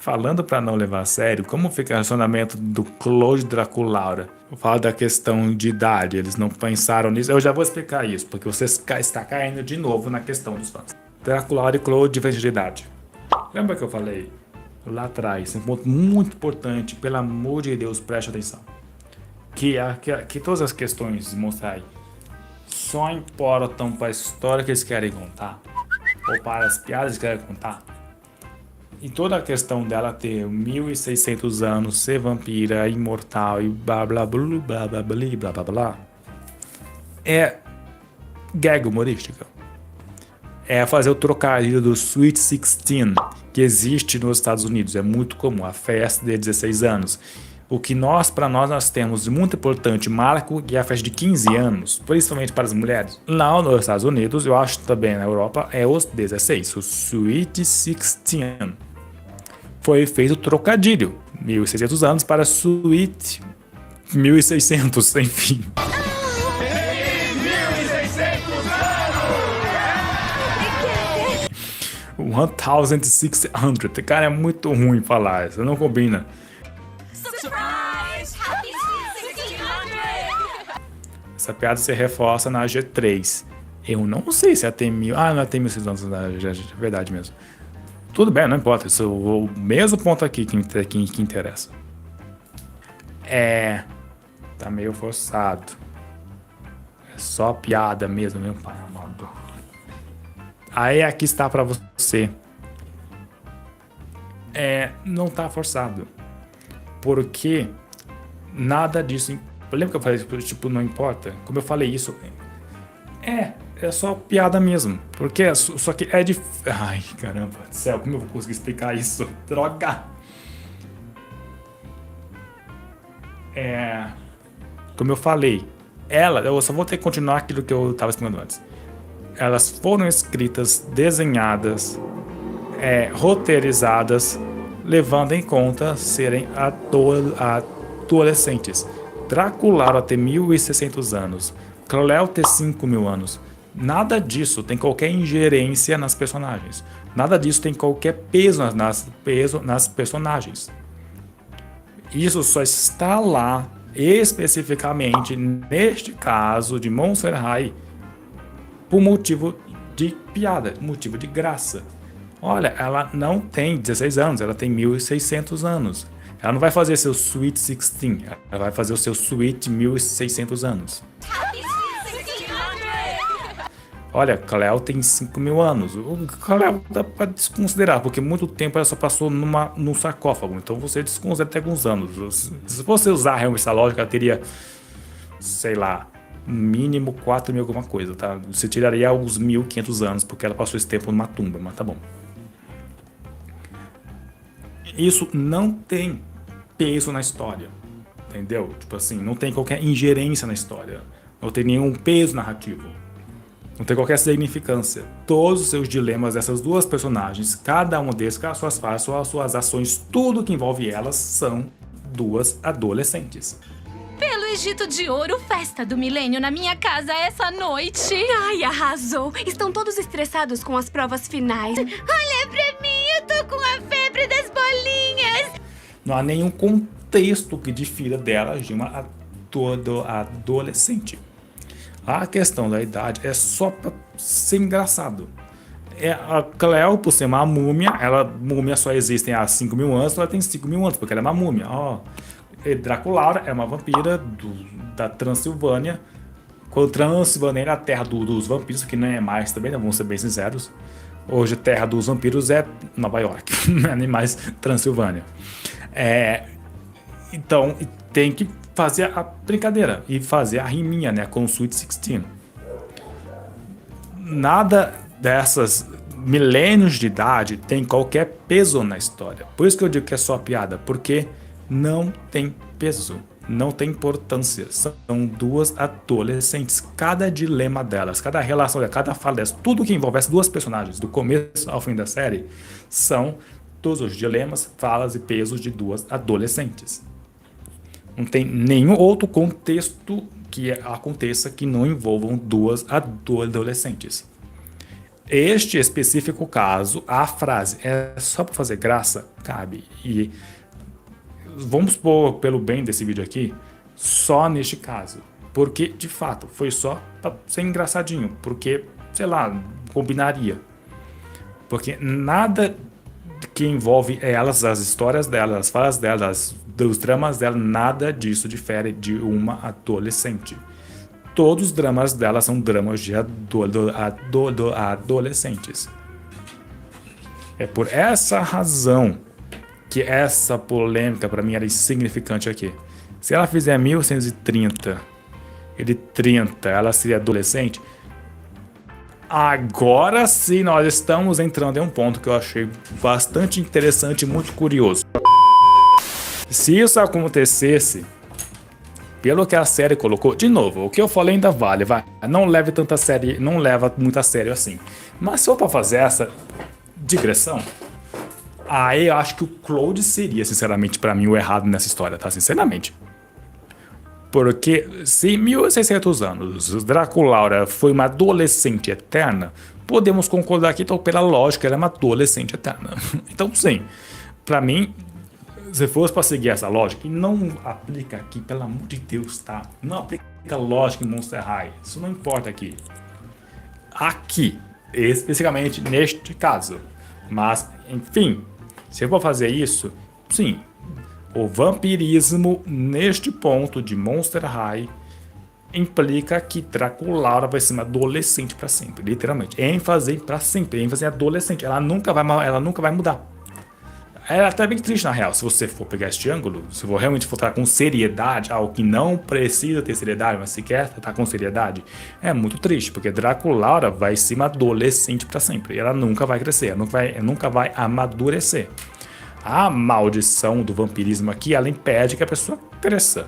Falando para não levar a sério, como fica o relacionamento do Claude Draculaura? Eu falo da questão de idade, eles não pensaram nisso. Eu já vou explicar isso, porque você está caindo de novo na questão dos fãs. Draculaura e Claude, diferença de idade. Lembra que eu falei lá atrás, um ponto muito importante, pelo amor de Deus, preste atenção. Que todas as questões de mostrar aí só importam para a história que eles querem contar, ou para as piadas que eles querem contar. E toda a questão dela ter 1600 anos, ser vampira, imortal e blá blá blá blá blá blá blá blá é gag humorística. É fazer o trocadilho do Sweet 16 que existe nos Estados Unidos. É muito comum, a festa de 16 anos. O que nós temos de muito importante marco, que é a festa de 15 anos, principalmente para as mulheres. Lá nos Estados Unidos, eu acho também na Europa, é os 16, o Sweet 16. Foi feito o trocadilho, 1600 anos para Sweet 1600, enfim. 1600. Cara, é muito ruim falar isso, não combina. Surprise! Happy Sweet 1600! Essa piada se reforça na G3. Eu não sei se ela tem mil. Ah, não tem 1600 na G3, é verdade mesmo. Tudo bem, não importa. Isso é o mesmo ponto aqui que interessa. Tá meio forçado. É só piada mesmo, meu pai amado. Aí aqui está pra você. Não tá forçado. Porque nada disso. Lembra que eu falei, tipo, não importa? Como eu falei isso. É só piada mesmo. Porque só que é de. Ai, caramba do céu, como eu vou conseguir explicar isso? Droga! Como eu falei, eu só vou ter que continuar aquilo que eu estava explicando antes. Elas foram escritas, desenhadas, roteirizadas, levando em conta serem adolescentes. Draculaura ter 1600 anos, Cleo ter 5000 anos. Nada disso tem qualquer ingerência nas personagens. Nada disso tem qualquer peso nas personagens. Isso só está lá, especificamente neste caso de Monster High, por motivo de piada, motivo de graça. Olha, ela não tem 16 anos, ela tem 1600 anos. Ela não vai fazer seu Sweet 16, ela vai fazer o seu Sweet 1600 anos. Happy Sweet 1600! Olha, Cleo tem 5000 anos. O Cleo dá pra desconsiderar, porque muito tempo ela só passou num sarcófago. Então você desconsidera até alguns anos. Se você usar realmente essa lógica, ela teria, sei lá, mínimo 4000 alguma coisa, tá? Você tiraria uns 1500 anos, porque ela passou esse tempo numa tumba, mas tá bom. Isso não tem peso na história, entendeu? Tipo assim, não tem qualquer ingerência na história. Não tem nenhum peso narrativo. Não tem qualquer significância. Todos os seus dilemas dessas duas personagens, cada um deles, com as suas falas, as suas ações, tudo que envolve elas, são duas adolescentes. Pelo Egito de Ouro, festa do milênio na minha casa essa noite. Ai, arrasou. Estão todos estressados com as provas finais. Olha pra mim, eu tô com a febre das bolinhas. Não há nenhum contexto que difira dela de uma adolescente. A questão da idade é só pra ser engraçado. A Cleo, por ser uma múmia, múmia só existem há 5000 anos, ela tem 5000 anos, porque ela é uma múmia. Draculaura é uma vampira da Transilvânia. Quando Transilvânia é a terra dos vampiros, que não é mais também, né? Vamos ser bem sinceros. Hoje a terra dos vampiros é Nova York, não é nem mais Transilvânia. Então tem que fazer a brincadeira e fazer a riminha, né, com o Sweet 16. Nada dessas milênios de idade tem qualquer peso na história. Por isso que eu digo que é só piada, porque não tem peso, não tem importância. São duas adolescentes. Cada dilema delas, cada relação delas, cada fala delas, tudo que envolve essas duas personagens, do começo ao fim da série, são todos os dilemas, falas e pesos de duas adolescentes. Não tem nenhum outro contexto que aconteça que não envolvam duas adolescentes. Este específico caso, a frase é só para fazer graça, cabe. E vamos pôr pelo bem desse vídeo aqui, só neste caso. Porque, de fato, foi só para ser engraçadinho. Porque, sei lá, combinaria. Porque nada que envolve elas, as histórias delas, as falas delas, dos dramas dela, nada disso difere de uma adolescente. Todos os dramas dela são dramas de adolescentes. É por essa razão que essa polêmica para mim era insignificante aqui. Se ela fizer 1930, ele 30, ela seria adolescente. Agora sim nós estamos entrando em um ponto que eu achei bastante interessante e muito curioso. Se isso acontecesse, pelo que a série colocou, de novo, o que eu falei ainda vale, vai, não leve tanta série, não leva muito a sério assim. Mas se eu for fazer essa digressão, aí eu acho que o Claude seria, sinceramente, pra mim, o errado nessa história, tá? Sinceramente. Porque se 1600 anos Draculaura foi uma adolescente eterna, podemos concordar aqui, então, pela lógica, ela é uma adolescente eterna. Então, sim, pra mim, se fosse para seguir essa lógica, e não aplica aqui, pelo amor de Deus, tá? Não aplica lógica em Monster High, isso não importa aqui. Aqui, especificamente neste caso. Mas, enfim, se eu vou fazer isso, sim, o vampirismo neste ponto de Monster High implica que Draculaura vai ser uma adolescente para sempre, literalmente. ênfase para sempre, ênfase em adolescente. Ela nunca vai mudar. É até bem triste na real, se você for pegar este ângulo, se for realmente for tratar com seriedade, algo que não precisa ter seriedade, mas se quer tratar com seriedade, é muito triste, porque Draculaura vai ser uma adolescente para sempre. Ela nunca vai crescer, ela nunca vai amadurecer. A maldição do vampirismo aqui, ela impede que a pessoa cresça.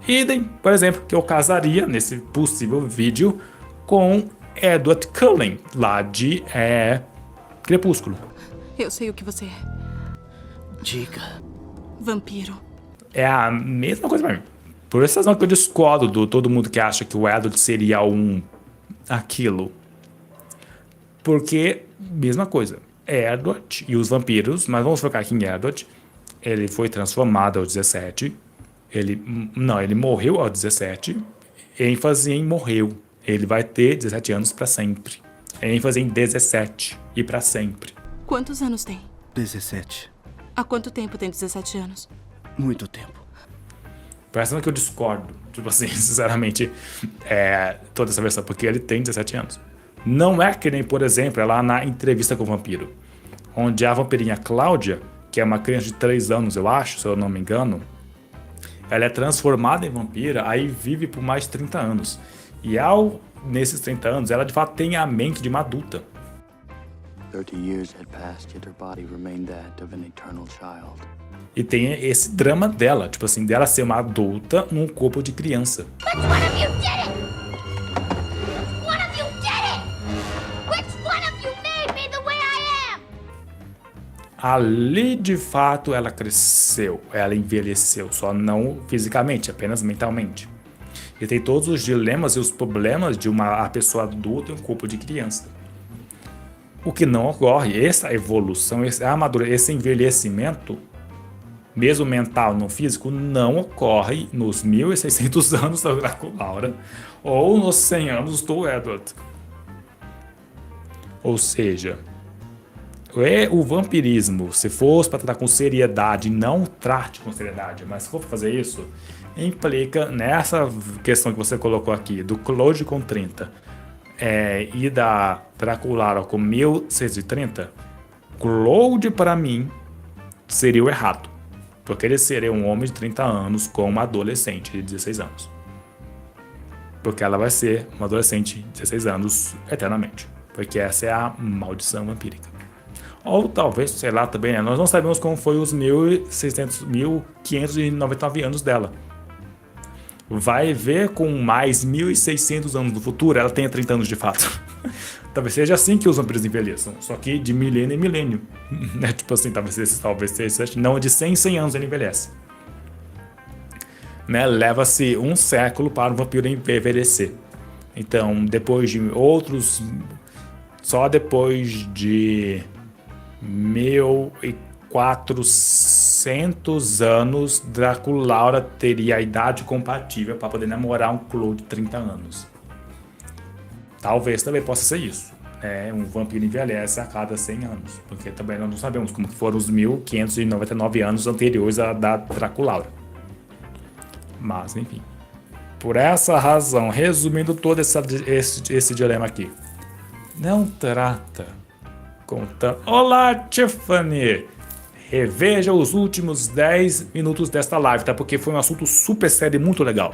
Idem, por exemplo, que eu casaria, nesse possível vídeo, com Edward Cullen, lá de Crepúsculo. Eu sei o que você é. Diga. Vampiro. É a mesma coisa pra mim. Por essa razão que eu discordo de todo mundo que acha que o Edward seria aquilo. Porque, mesma coisa. Edward e os vampiros, mas vamos focar aqui em Edward. Ele foi transformado aos 17. Ele morreu aos 17. ênfase em morreu. Ele vai ter 17 anos pra sempre. ênfase em 17 e pra sempre. Quantos anos tem? 17. Há quanto tempo tem 17 anos? Muito tempo. Parece que eu discordo, tipo assim, sinceramente, toda essa versão, porque ele tem 17 anos. Não é que nem, por exemplo, é lá na Entrevista com o Vampiro, onde a vampirinha Cláudia, que é uma criança de 3 anos, eu acho, se eu não me engano, ela é transformada em vampira, aí vive por mais de 30 anos. E nesses 30 anos, ela de fato tem a mente de uma adulta. 30 years had passed, yet her body remained that of an eternal child. E tem esse drama dela, tipo assim, dela ser uma adulta num corpo de criança. Which one of you did it? One of you did it! Which one of you made me the way I am? Ali, de fato, ela cresceu, ela envelheceu, só não fisicamente, apenas mentalmente. E tem todos os dilemas e os problemas de uma pessoa adulta em um corpo de criança. O que não ocorre, essa evolução, esse envelhecimento, mesmo mental, não físico, não ocorre nos 1600 anos da Draculaura ou nos 100 anos do Edward. Ou seja, o vampirismo, se fosse para tratar com seriedade, não trate com seriedade, mas se for fazer isso, implica nessa questão que você colocou aqui, do Claude com 30, e da Draculaura com 1630, Claude para mim seria o errado, porque ele seria um homem de 30 anos com uma adolescente de 16 anos, porque ela vai ser uma adolescente de 16 anos eternamente, porque essa é a maldição vampírica. Ou talvez, sei lá também, nós não sabemos como foi os 1599 anos dela. Vai ver com mais 1600 anos no futuro, ela tenha 30 anos de fato. Talvez seja assim que os vampiros envelheçam, só que de milênio em milênio. Tipo assim, talvez seja, não, de 100 em 100 anos ele envelhece. Leva-se um século para um vampiro envelhecer. Então, depois de outros só depois de 1400 anos Draculaura teria a idade compatível para poder namorar um Claude de 30 anos. Talvez também possa ser isso. Um vampiro envelhece a cada 100 anos, porque também nós não sabemos como foram os 1599 anos anteriores a da Draculaura. Mas, enfim. Por essa razão, resumindo todo esse dilema aqui, não trata com tanto... Olá, Tiffany! Reveja os últimos 10 minutos desta live, tá? Porque foi um assunto super sério e muito legal.